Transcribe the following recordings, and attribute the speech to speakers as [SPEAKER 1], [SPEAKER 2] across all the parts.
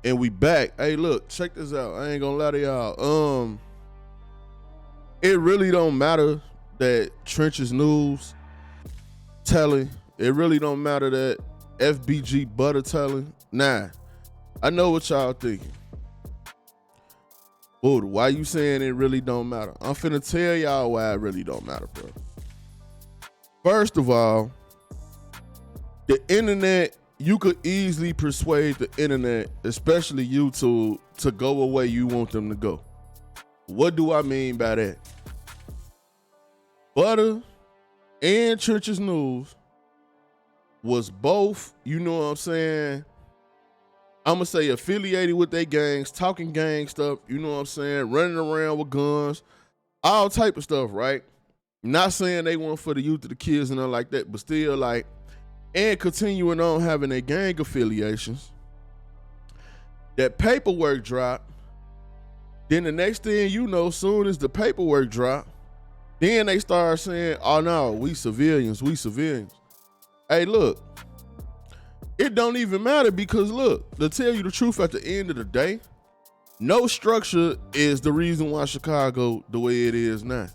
[SPEAKER 1] And we back. Hey, look, check this out. I ain't gonna lie to y'all. It really don't matter that Trenches News telling. It really don't matter that FBG Butta telling. Nah, I know what y'all thinking. Buddha, why you saying it really don't matter? I'm finna tell y'all why it really don't matter, bro. First of all, the internet, you could easily persuade the internet, especially YouTube, to go away you want them to go. What do I mean by that? Butta and Trenches News was both, you know what I'm saying, I'm going to say affiliated with their gangs, talking gang stuff, you know what I'm saying, running around with guns, all type of stuff, right? Not saying they want for the youth or the kids and nothing like that, but still like, and continuing on having their gang affiliations. That paperwork dropped. Then the next thing you know, soon as the paperwork dropped, then they start saying, oh no, we civilians. Hey, look, it don't even matter because look, to tell you the truth, at the end of the day, no structure is the reason why Chicago the way it is now.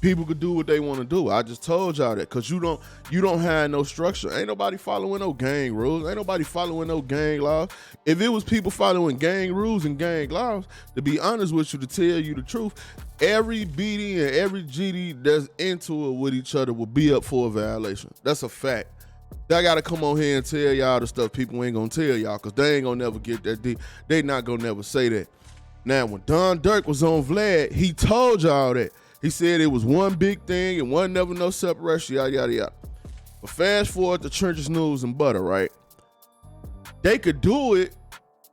[SPEAKER 1] People could do what they want to do. I just told y'all that because you don't have no structure. Ain't nobody following no gang rules. Ain't nobody following no gang laws. If it was people following gang rules and gang laws, to be honest with you, to tell you the truth, every BD and every GD that's into it with each other will be up for a violation. That's a fact. I gotta come on here and tell y'all the stuff people ain't gonna tell y'all because they ain't gonna never get that deep. They not gonna never say that. Now, when Don Dirk was on Vlad, he told y'all that. He said it was one big thing and one never no separation, yada, yada, yada. But fast forward to Trenches News and Butta, right? They could do it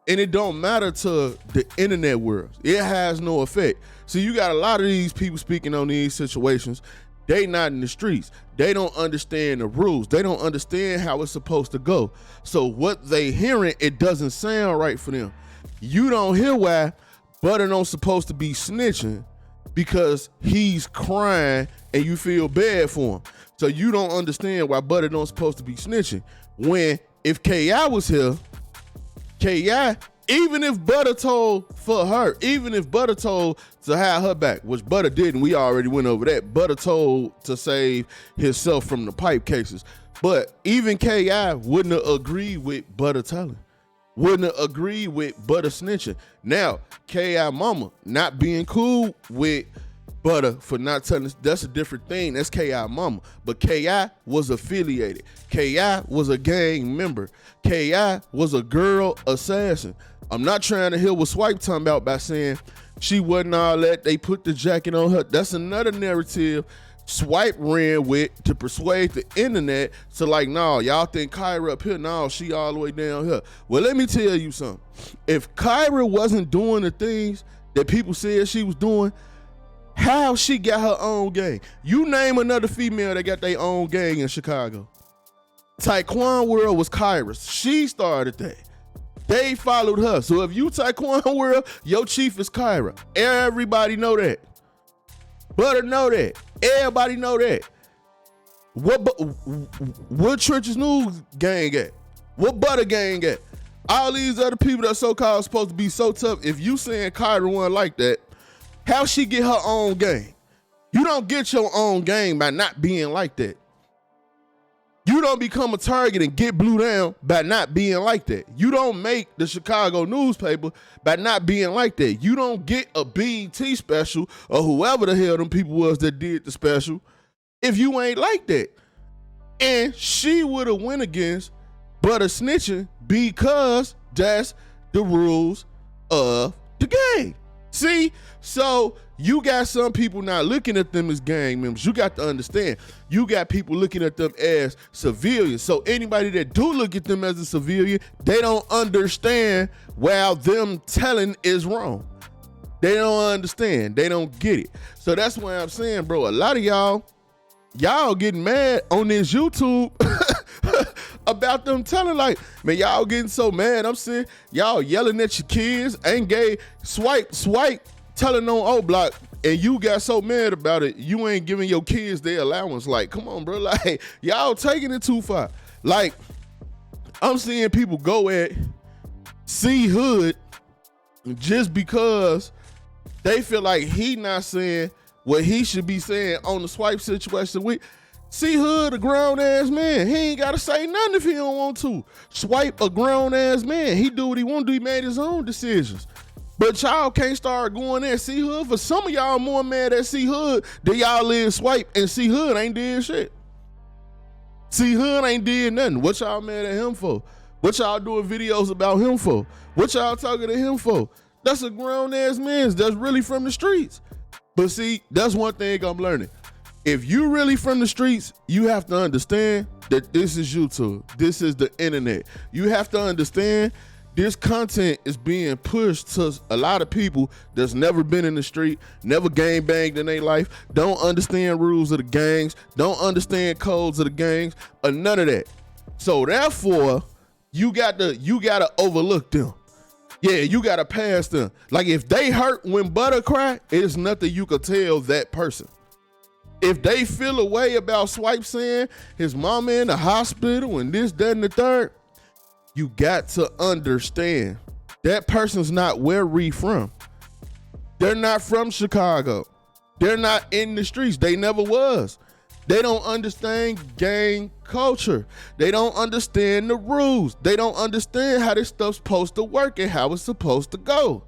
[SPEAKER 1] and it don't matter to the internet world. It has no effect. So you got a lot of these people speaking on these situations. They not in the streets. They don't understand the rules. They don't understand how it's supposed to go. So what they hearing, it doesn't sound right for them. You don't hear why Butta don't supposed to be snitching because he's crying and you feel bad for him. So you don't understand why Butta don't supposed to be snitching. When if K.I. was here, K.I., even if Butta told for her, even if Butta told to have her back, which Butta didn't, we already went over that. Butta told to save himself from the pipe cases. But even K.I. wouldn't have agreed with Butta telling. Wouldn't have agreed with Butta snitching. Now, K.I. mama not being cool with Butta for not telling us, that's a different thing. That's K.I. mama. But K.I. was affiliated. K.I. was a gang member. K.I. was a girl assassin. I'm not trying to hear what Swipe talking about by saying she wasn't all that. They put the jacket on her. That's another narrative Swipe ran with to persuade the internet to like, no, y'all think Kyra up here? No, she all the way down here. Well, let me tell you something. If Kyra wasn't doing the things that people said she was doing, how she got her own gang? You name another female that got their own gang in Chicago. Taekwon World was Kyra's. She started that. They followed her. So if you Taekwon World, your chief is Kyra. Everybody know that. Butta know that. Everybody know that. What Trenches News gang at? What Butta gang at? All these other people that so-called supposed to be so tough, if you saying Kyra one like that, how she get her own gang? You don't get your own gang by not being like that. You don't become a target and get blew down by not being like that. You don't make the Chicago newspaper by not being like that. You don't get a BET special or whoever the hell them people was that did the special if you ain't like that. And she would have went against Butta snitching because that's the rules of the game. See? So you got some people not looking at them as gang members. You got to understand. You got people looking at them as civilians. So anybody that do look at them as a civilian, they don't understand while them telling is wrong. They don't understand. They don't get it. So that's why I'm saying, bro, a lot of y'all getting mad on this YouTube about them telling, like, man, y'all getting so mad. I'm saying y'all yelling at your kids, ain't gay, swipe, telling on O Block, and you got so mad about it, you ain't giving your kids their allowance. Like, come on, bro. Like, y'all taking it too far. Like, I'm seeing people go at see Hood just because they feel like he not saying what he should be saying on the swipe situation. See Hood a grown ass man. He ain't gotta say nothing if he don't want to. Swipe a grown ass man. He do what he want to do. He made his own decisions. But y'all can't start going there. See Hood, for some of y'all more mad at See Hood than y'all live Swipe, and See Hood ain't did shit. See Hood ain't did nothing. What y'all mad at him for? What y'all doing videos about him for? What y'all talking to him for? That's a grown ass man that's really from the streets. But see, that's one thing I'm learning. If you really from the streets, you have to understand that this is YouTube. This is the internet. You have to understand this content is being pushed to a lot of people that's never been in the street, never gang banged in their life, don't understand rules of the gangs, don't understand codes of the gangs, or none of that. So therefore, you gotta overlook them. Yeah, you gotta pass them. Like if they hurt when Butta cry, it's nothing you could tell that person. If they feel a way about Swipe saying his mama in the hospital and this, that, and the third, you got to understand that person's not where we from. They're not from Chicago. They're not in the streets. They never was. They don't understand gang culture. They don't understand the rules. They don't understand how this stuff's supposed to work and how it's supposed to go.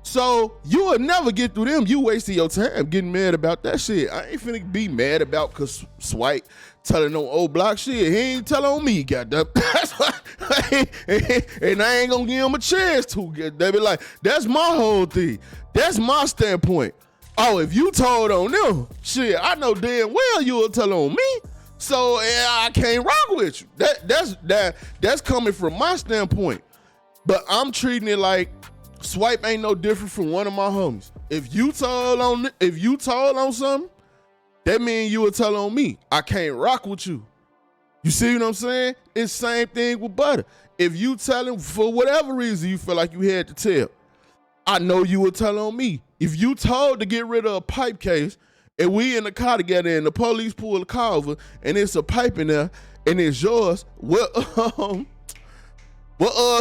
[SPEAKER 1] So you will never get through them. You wasting your time getting mad about that shit. I ain't finna be mad about cause Swipe telling no old block shit. He ain't tell on me, goddamn. That's why and I ain't gonna give him a chance to, goddamn. Like, that's my whole thing. That's my standpoint. Oh, if you told on them, shit, I know damn well you will tell on me. So yeah, I can't rock with you. That's coming from my standpoint. But I'm treating it like Swipe ain't no different from one of my homies. If you told on something, that means you will tell on me. I can't rock with you. You see what I'm saying? It's same thing with Butta. If you tell him for whatever reason you feel like you had to tell, I know you will tell on me. If you told to get rid of a pipe case and we in the car together and the police pull the car over and it's a pipe in there and it's yours, what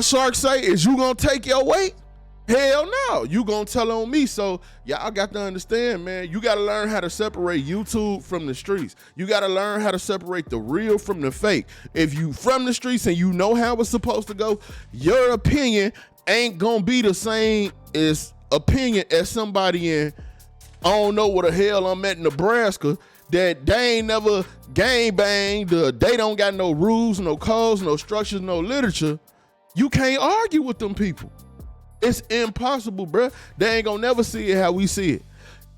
[SPEAKER 1] Shark say is you gonna take your weight? Hell no, you gonna tell on me. So y'all got to understand, man, you gotta learn how to separate YouTube from the streets. You gotta learn how to separate the real from the fake. If you from the streets and you know how it's supposed to go, your opinion ain't gonna be the same as opinion as somebody in, I don't know where the hell I'm at in Nebraska, that they ain't never gang banged, they don't got no rules, no codes, no structures, no literature. You can't argue with them people. It's impossible, bruh. They ain't gonna never see it how we see it.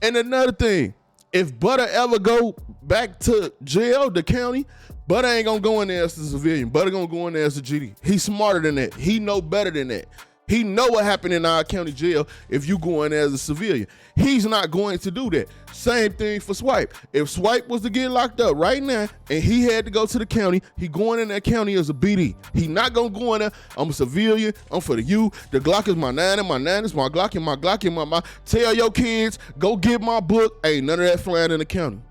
[SPEAKER 1] And another thing, if Butta ever go back to jail, the county, Butta ain't gonna go in there as a civilian. Butta gonna go in there as a GD. He's smarter than that. He know better than that. He know what happened in our county jail if you go in there as a civilian. He's not going to do that. Same thing for Swipe. If Swipe was to get locked up right now and he had to go to the county, he going in that county as a BD. He not gonna go in there, I'm a civilian, I'm for the U, the Glock is my 9 and my 9 is my Glock and my Glock and my. Tell your kids, go get my book. Ain't none of that flying in the county.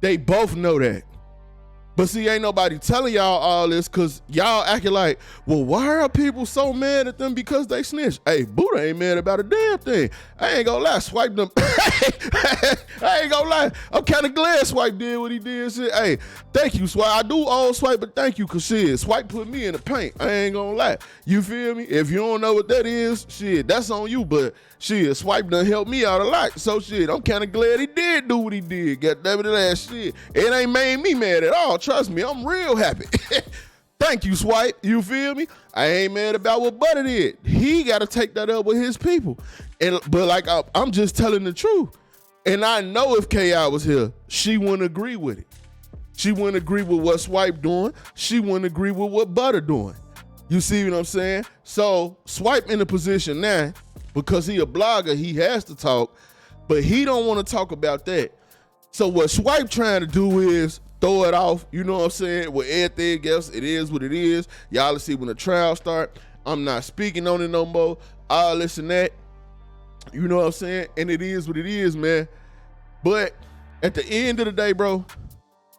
[SPEAKER 1] They both know that. But see, ain't nobody telling y'all all this because y'all acting like, well, why are people so mad at them because they snitch? Hey, Butta ain't mad about a damn thing. I ain't gonna lie, Swipe them. I ain't gonna lie. I'm kind of glad Swipe did what he did. Shit. Hey, thank you, Swipe. I do owe Swipe, but thank you, because shit, Swipe put me in the paint. I ain't gonna lie. You feel me? If you don't know what that is, shit, that's on you. But shit, Swipe done helped me out a lot. So shit, I'm kind of glad he did do what he did. God damn it, that shit. It ain't made me mad at all. Trust me, I'm real happy. Thank you, Swipe. You feel me? I ain't mad about what Butta did. He got to take that up with his people. But like, I'm just telling the truth. And I know if K.I. was here, she wouldn't agree with it. She wouldn't agree with what Swipe doing. She wouldn't agree with what Butta doing. You see what I'm saying? So Swipe in a position now, because he a blogger, he has to talk, but he don't want to talk about that. So what Swipe trying to do is throw it off, you know what I'm saying? With everything else, it is what it is. Y'all will see when the trial start. I'm not speaking on it no more. All this and that. You know what I'm saying? And it is what it is, man. But at the end of the day, bro,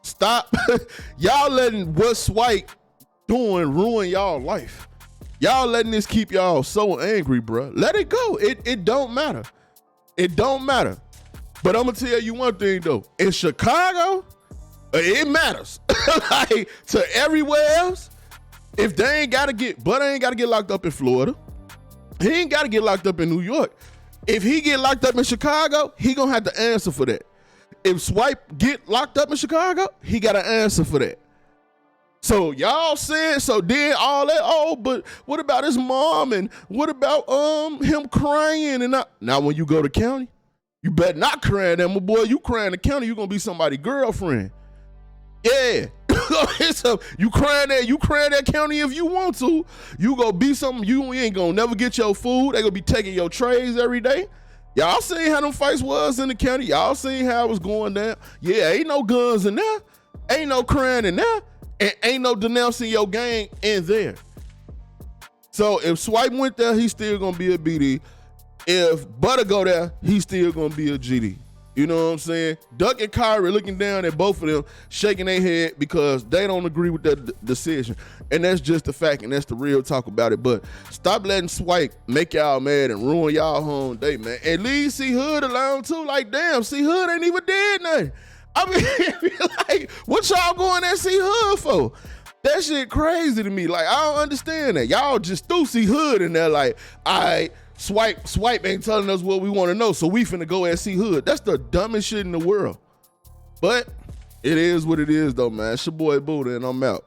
[SPEAKER 1] stop. Y'all letting what Swipe doing ruin y'all life. Y'all letting this keep y'all so angry, bro. Let it go. It don't matter. It don't matter. But I'm gonna tell you one thing though. In Chicago, it matters. Like to everywhere else, if they ain't gotta get, Butta ain't gotta get locked up in Florida. He ain't gotta get locked up in New York. If he get locked up in Chicago, he gonna have to answer for that. If Swipe get locked up in Chicago, he gotta answer for that. So y'all said, so then all that, oh, but what about his mom and what about him crying? And now when you go to county, you better not cry that, my boy. You crying the county, you gonna be somebody's girlfriend. Yeah. So you crying that county if you want to. You go be something, you ain't gonna never get your food. They gonna be taking your trays every day. Y'all seen how them fights was in the county. Y'all seen how it was going down. Yeah, ain't no guns in there. Ain't no crying in there. And ain't no denouncing your gang in there. So if Swipe went there, he's still gonna be a BD. If Butta go there, he's still gonna be a GD. You know what I'm saying? Duck and Kyrie looking down at both of them, shaking their head because they don't agree with that decision. And that's just the fact, and that's the real talk about it. But stop letting Swipe make y'all mad and ruin y'all home day, man. At least C Hood alone too. Like, damn, C Hood ain't even did nothing. I mean, like, what y'all going at C Hood for? That shit crazy to me. Like, I don't understand that. Y'all just threw C Hood in there like, all right, Swipe ain't telling us what we want to know, so we finna go at C Hood. That's the dumbest shit in the world. But it is what it is, though, man. It's your boy Butta, and I'm out.